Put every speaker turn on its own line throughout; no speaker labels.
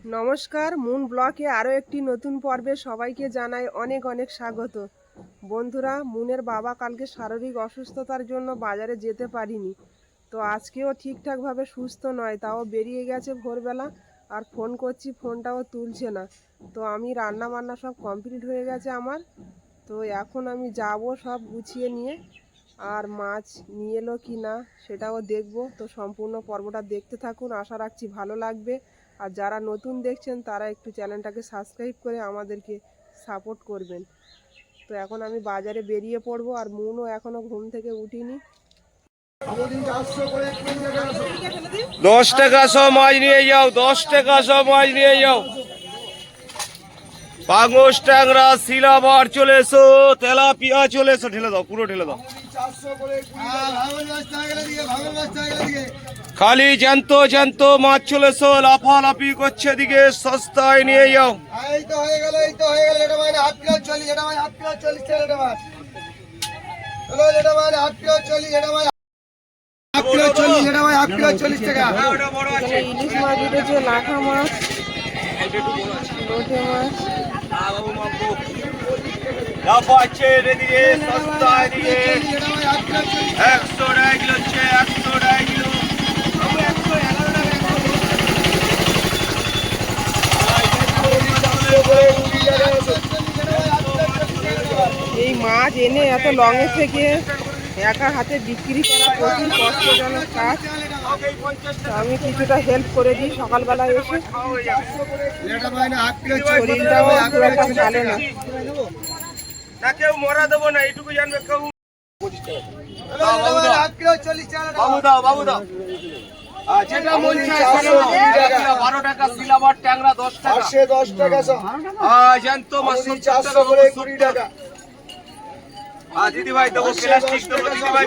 নমস্কার, মুন ব্লকে আরও একটি নতুন পর্বে সবাইকে জানাই অনেক অনেক স্বাগত। বন্ধুরা, মুনের বাবা কালকে শারীরিক অসুস্থতার জন্য বাজারে যেতে পারিনি, তো আজকেও ঠিকঠাকভাবে সুস্থ নয়, তাও বেরিয়ে গেছে ভোরবেলা। আর ফোন করছি, ফোনটাও তুলছে না। তো আমি রান্না বান্না সব কমপ্লিট হয়ে গেছে আমার। তো এখন আমি যাব সব গুছিয়ে নিয়ে, আর মাছ নিয়ে এলো কি না সেটাও দেখব। তো সম্পূর্ণ পর্বটা দেখতে থাকুন, আশা রাখছি ভালো লাগবে। আর যারা নতুন দেখছেন তারা একটু চ্যানেলটাকে সাবস্ক্রাইব করে আমাদেরকে সাপোর্ট করবেন। তো এখন আমি বাজারে বেরিয়ে পড়বো, আর মুনও এখনও ঘুম থেকে উঠিনি।
10 টাকা সব মাছ নিয়ে যাও, 10 টাকা সব মাছ নিয়ে যাও। পাঙ্গস, ট্যাংরা, সিলাবার চলে এসো, তেলাপিয়া চলে এসো। ঢেলে দাও, পুরো ঢেলে দাও। খালি জ্যান্ত জ্যান্ত মাছ চলে এসো, লাফালাফি করছে দিকে, সস্তায় নিয়ে যাও।
এই তো হয়ে গেল, এই তো হয়ে গেল। এটা মানে 8 কিলো 40, এটা মানে 8 কিলো 40 টাকা। এটা মানে হলো, এটা মানে 8 কিলো 40, এটা মানে 8 কিলো 40, এটা মানে 8 কিলো 40 টাকা।
ইলিশ মাছ উঠেছে, লাঠা মাছ, লোটে মাছ।
লাফাচ্ছে এদিকে, সস্তায় দিকে। 100 টাকা কিলো হচ্ছে, 100 টাকা কিলো।
এই মাছ এনে এত লঙে থেকে একা হাতে বিক্রি করা প্রচুর কষ্টজনক কাজ। আমি কিছুটা হেল্প করে দিই সকালবেলা এসে। শরীরটাও খুব একটা ভালো না।
না কেউ মরা দেবো না, এইটুকু জানবে কেউ। বাবু দাও, বাবু দাও। যেটা মন চায় 12 টাকা, সিলাবার ট্যাংরা 10 টাকা,
10 টাকা।
জ্যান্ত মাছ
400 করে 20 টাকা।
দিদি ভাই দেবো, প্লাস্টিক দেবো দিদি ভাই।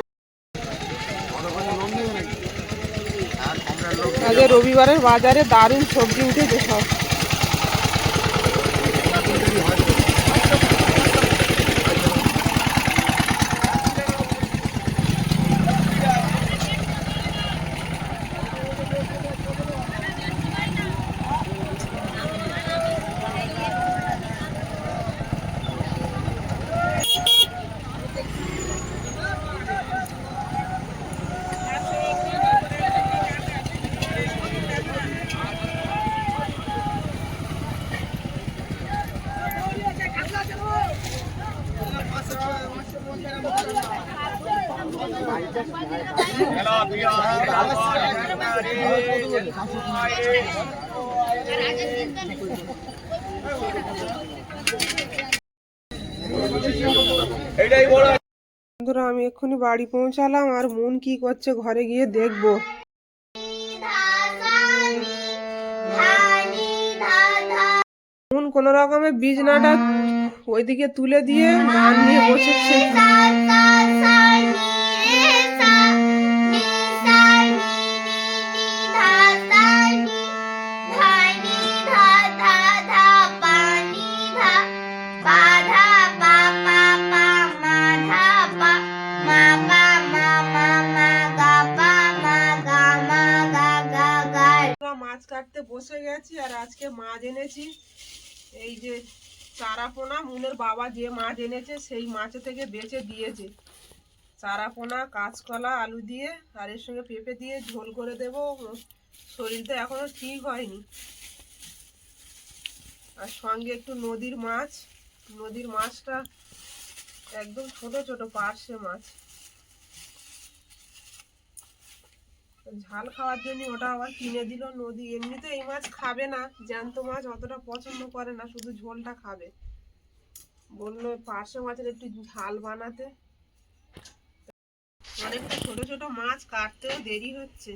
আজ রবিবারের বাজারে দারুণ সবজি উঠেছে সব। বন্ধুরা, আমি এক্ষুনি বাড়ি পৌঁছালাম, আর মুন কি করছে ঘরে গিয়ে দেখবো। মুন কোন রকমের বিছনাটা ওইদিকে তুলে দিয়ে গান নিয়ে বসেছে। মাছ কাটতে বসে গেছি, আর আজকে মাছ এনেছি। এই যে চারাপোনা, মুনের বাবা যে মাছ এনেছে সেই মাছ থেকে বেছে দিয়েছে। চারাপোনা, কাঁচকলা, আলু দিয়ে আর এর সঙ্গে পেঁপে দিয়ে ঝোল করে দেব। শরীরটা এখনো ঠিক হয়নি। আর সঙ্গে একটু নদীর মাছ। নদীর মাছটা একদম ছোট ছোট পার্শে মাছ, ঝাল খাওয়ার জন্য ওটা আবার কিনে দিল। নদী এমনিতে এই মাছ খাবে না, জ্যান্ত মাছ অতটা পছন্দ করে না, শুধু ঝোলটা খাবে। বললো পার্শে মাছের একটু ঝাল বানাতে। অনেকটা ছোট ছোট মাছ কাটতেও দেরি হচ্ছে।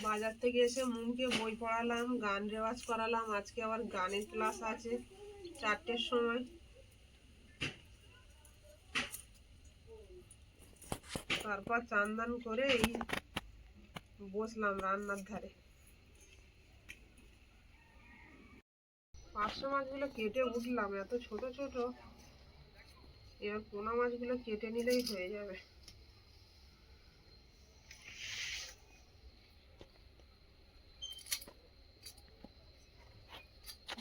বাজার থেকে এসে মুনকে বই পড়ালাম, গান রেওয়াজ করালাম। আজকে আবার গানের ক্লাস আছে 4টের সময়। তারপর চান করে এই বসলাম রান্নার ধারে। পার্শে মাছগুলো কেটে উঠলাম, এত ছোট ছোট। এবার পোনা মাছগুলো কেটে নিলেই হয়ে যাবে।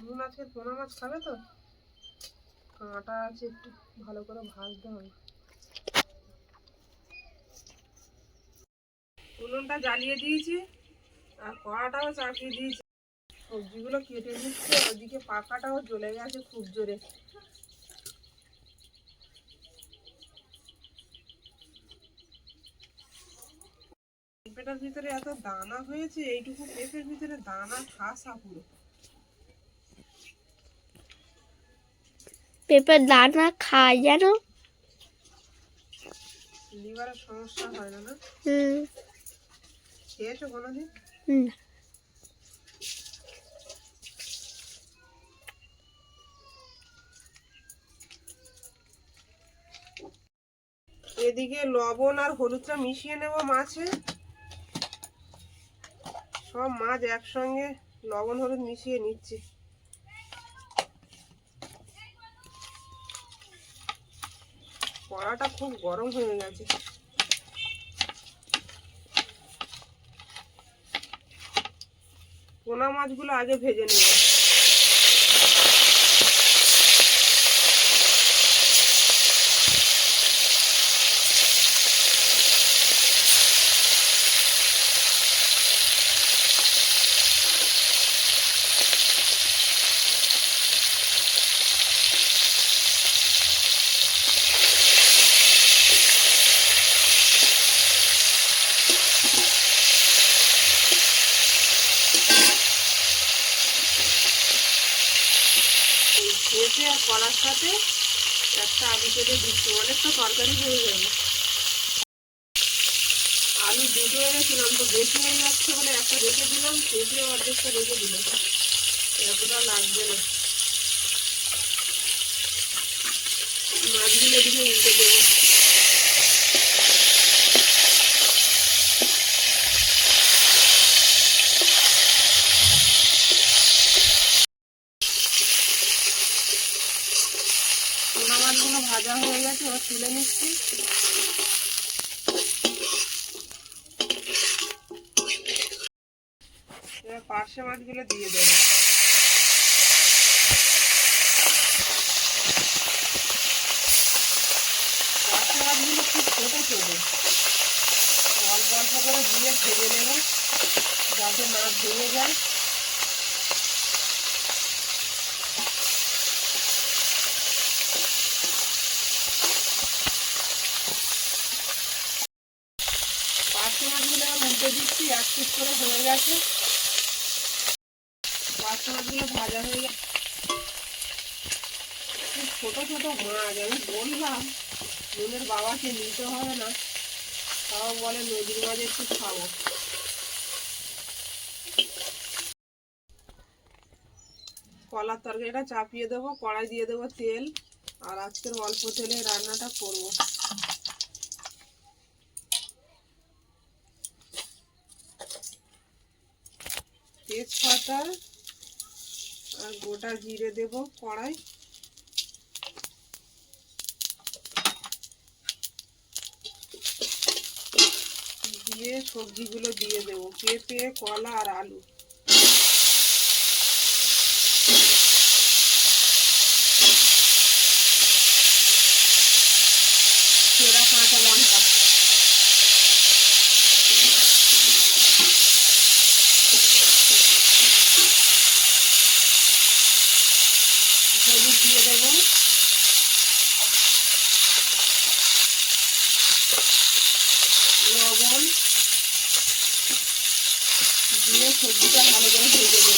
নুন আজকে পোনা মাছ খাবে তো, কাঁটা আছে, একটু ভালো করে ভাজতে হবে। উনুনটা জ্বালিয়ে দিয়েছি আর কড়াটাও চাপিয়ে দিয়েছি, সবজিগুলো কেটে দিচ্ছে। ওদিকে পাখাটাও জ্বলে গেছে খুব জোরে। পেঁপেটার ভিতরে এত দানা হয়েছে, এইটুকু পেঁপের ভিতরে দানা ঠাসা পুরো।
পেঁপের দানা খায় জানো?
লিভারের সমস্যা হয় না? না
হুম।
খেয়েছো কোনোদিন?
হুম।
এদিকে লবণ আর হলুদটা মিশিয়ে নেব মাছে। সব মাছ একসঙ্গে লবণ হলুদ মিশিয়ে নিচ্ছি। কড়াটা খুব গরম হয়ে গেছে। পোনা মাছগুলো আগে ভেজে নেব। পেঁপে আর কলার সাথে একটা আলু কেটে দিচ্ছি, অনেকটা তরকারি হয়ে যাবে। আলু দুটো এনেছিলাম তো বেশি হয়ে যাচ্ছে বলে একটা রেখে দিলাম, পেঁপে অর্ধেকটা রেখে দিলাম, এতটা লাগবে না। মাছগুলো দিকে উল্টে দেবো। পোনা মাছগুলো ভাজা হয়ে গেছে, ওরা তুলে নিচ্ছি। এবার পার্শে মাছগুলো দিয়ে দেবো। পার্শে মাছগুলো খুব ছোটো ছোটো, অল্প অল্প করে দিয়ে ভেজে নেব যাতে না ভেঙে যায়। পার্শে মাছগুলো এবার উল্টে দিচ্ছি, এক পিস করে হয়ে গেছে। পার্শে মাছগুলো ভাজা হয়ে গেছে। খুব ছোটো ছোটো মাছ, আমি বললাম নুনের বাবাকে নিতে হবে না, তাও বলে নদীর মাঝে একটু খাবো। কলার তরকারিটা চাপিয়ে দেবো, কড়াই দিয়ে দেবো তেল, আর আজকের অল্প তেলে রান্নাটা করব। তেজপাতা আর গোটা জিরে দেবো কড়াই, দিয়ে সবজিগুলো দিয়ে দেবো, পেঁপে, কলা আর আলু। সেরা কাঁচা লঙ্কা, হলুদ দিয়ে দেবো, লবণ দিয়ে সবজিটা ভালো করে ভেজে দেবো।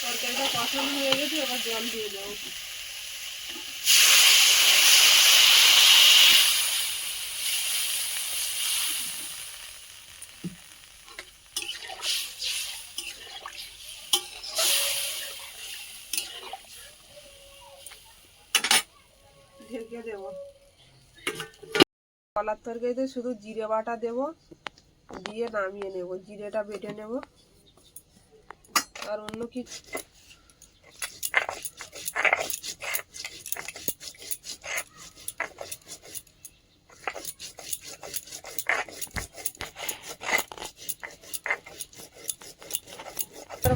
তরকারিটা কষানো হয়ে গেছে, এবার জল দিয়ে দেবো। ঢেকে দেবো। কলার তরকারিতে শুধু জিরে বাটা দেবো, দিয়ে নামিয়ে নেব। জিরেটা বেটে নেব, আর অন্য কিছু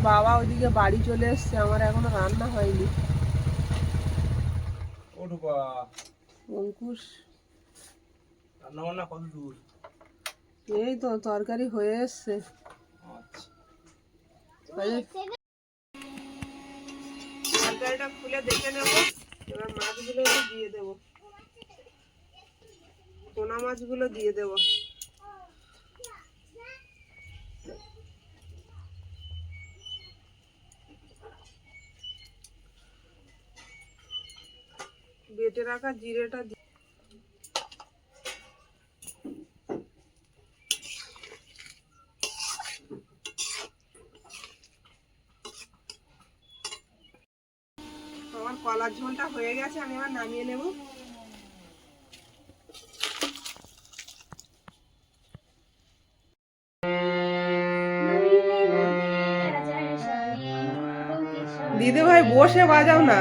বাবা ওইদিকে বাড়ি চলে এসছে, আমার এখনো রান্না হয়নি। অঙ্কুশ
রান্না কত দূর?
এই তো তরকারি হয়ে এসছে। তরকারিটা খুলে দেখে নেব, এবার মাছগুলো দিয়ে দেবো, পোনা মাছগুলো দিয়ে দেবো। বেটে রাখা জিরেটা আমার কলার ঝোলটা হয়ে গেছে, আমি এবার নামিয়ে নেব। দিদি ভাই বসে বাজাও না।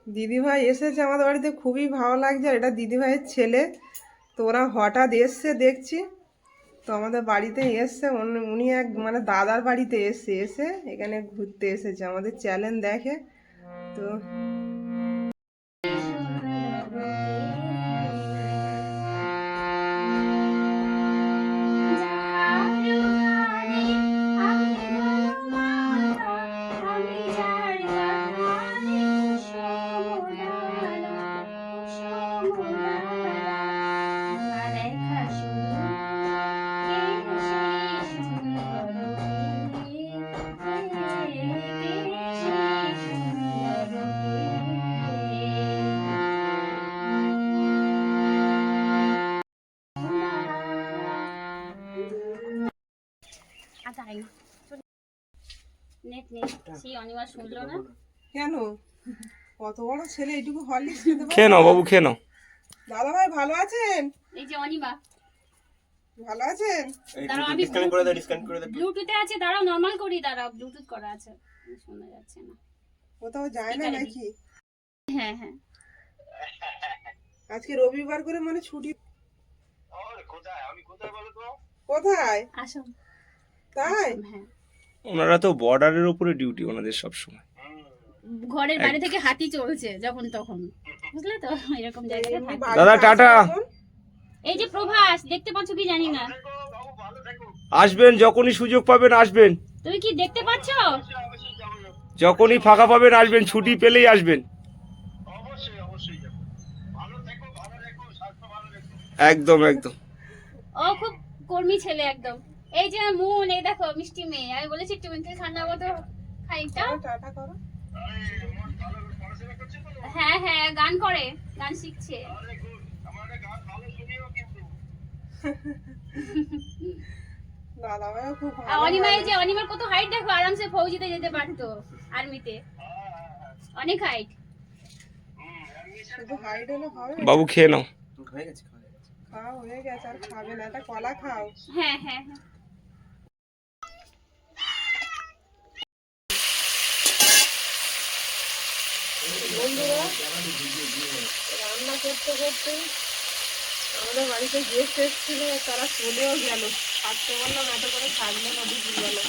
দিদি ভাই এসেছে আমাদের বাড়িতে, খুবই ভালো লাগছে। এটা দিদি ভাইয়ের ছেলে, তো ওরা হঠাৎ এসছে দেখছি, তো আমাদের বাড়িতে এসছে। উনি এক মানে দাদার বাড়িতে এসে এখানে ঘুরতে এসেছে, আমাদের চ্যানেল দেখে। তো কেন কত বড় ছেলে এইটুকু হরলিক্স খেতে পারে?
খেয়ে নাও বাবু, খেয়ে নাও।
দাদা ভাই ভালো আছেন?
এই যে অনিমা
ভালো আছেন?
দাঁড়াও, আমি ডিসকানেক্ট করে দাও। ব্লুটুথে আছে, দাঁড়াও নরমাল করি, দাঁড়াও ব্লুটুথ করা আছে, শোনা যাচ্ছে না।
কোথাও যায় না নাকি?
হ্যাঁ হ্যাঁ,
আজকে রবিবার করে মানে ছুটি। কোথায়
আসো।
তাই?
হ্যাঁ,
ওনারা তো বর্ডারের উপরে ডিউটি ওনাদের সব সময়।
ঘরের বাইরে থেকে হাতি চলছে যখন তখন, বুঝলে তো, এরকম জায়গায়
এমনি
থাকে।
বাড়িতে
দাদা, টাটা।
আসে কখন?
এই যে প্রভাস, দেখতে পাচ্ছ কি জানি না,
আসবেন যখনই সুযোগ পাবেন, আসবেন
তুমি কি দেখতে পাচ্ছ?
যখনই ফাঁকা পাবেন আসবেন, ছুটি পেলেই আসবেন। একদম একদম।
ও খুব কর্মী ছেলে একদম। এই যে মুন, এই দেখো মিষ্টি মেয়ে, আমি বলেছি টুইঙ্কেল ঠান্ডা মতো খানিকটা।
টাটা করো।
হ্যাঁ হ্যাঁ, গান করে, গান শিখছে।
দাদা ভাইও খুব
আর
ভালো
অনিমা, এই
মানুষ।
যে অনিমার কত হাইট দেখো, আরামসে ফৌজিতে যেতে পারতো, আর্মিতে, অনেক হাইট।
শুধু হাইট হলে হবে?
বাবু খেয়ে নাও।
খাও হয়ে গেছে, আর খাবে না, এটা কলা খাও।
হ্যাঁ হ্যাঁ হ্যাঁ।
বন্ধুরা, রান্না করতে করতে আমাদের বাড়িতে গেস্ট এসেছিল, তারা চলেও গেল। থাকতে বললাম, এত করে থাকবে না দুপুরবেলা।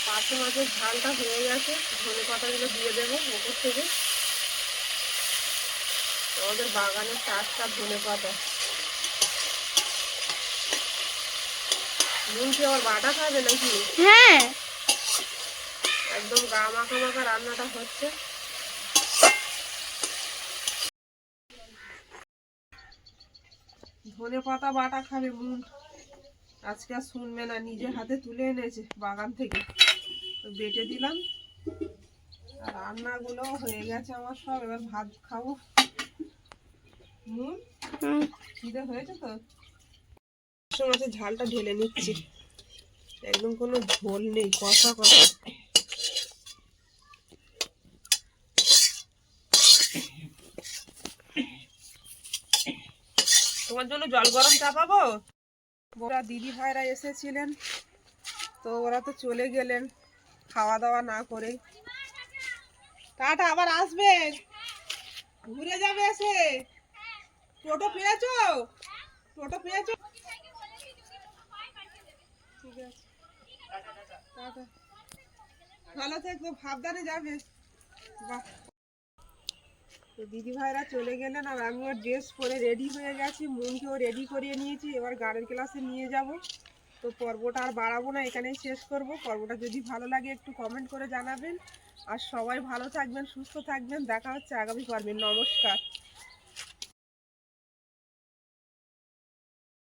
পাশে মাছের ঝালটা হয়ে গেছে, ধনে পাতাগুলো দিয়ে দেবো ওপর থেকে। আমাদের বাগানের টাটকা ধনে পাতা। নুন কি আবার বাটা খাবে নাকি?
হ্যাঁ,
একদম গা মাখা মাখা রান্নাটা হচ্ছে। ধনে পাতা বাটা খাবে মুন, আজকে আর শুনবে না, নিজে হাতে তুলে এনেছে বাগান থেকে, তো বেটে দিলাম। আর রান্নাগুলো হয়ে গেছে আমার সব, এবার ভাত খাবো। মুন, খিদে হয়েছে তো? মাছের ঝালটা ঢেলে নিচ্ছি, একদম কোনো ঝোল নেই, কষা কষা। তোমার জন্য জল গরম চাপাবো? ওরা দিদি ভাইরা এসেছিলেন, তো ওরা তো চলে গেলেন খাওয়া দাওয়া না করে। টাটা, আবার আসবেন, ঘুরে যাবে এসে। টোটো পেয়েছো? টোটো পেয়েছো? ঠিক আছে, টাটা, ভালো থেকো, সাবধানে যাবে। বাহ। তো দিদি ভাইরা চলে গেলেন, আর আমিও ড্রেস পরে রেডি হয়ে গেছি, মনকেও রেডি করিয়ে নিয়েছি, এবার গানের ক্লাসে নিয়ে যাব। তো পর্বটা আর বাড়াবো না, এখানেই শেষ করব। পর্বটা যদি ভালো লাগে একটু কমেন্ট করে জানাবেন, আর সবাই ভালো থাকবেন, সুস্থ থাকবেন। দেখা হচ্ছে আগামী পর্বে। নমস্কার।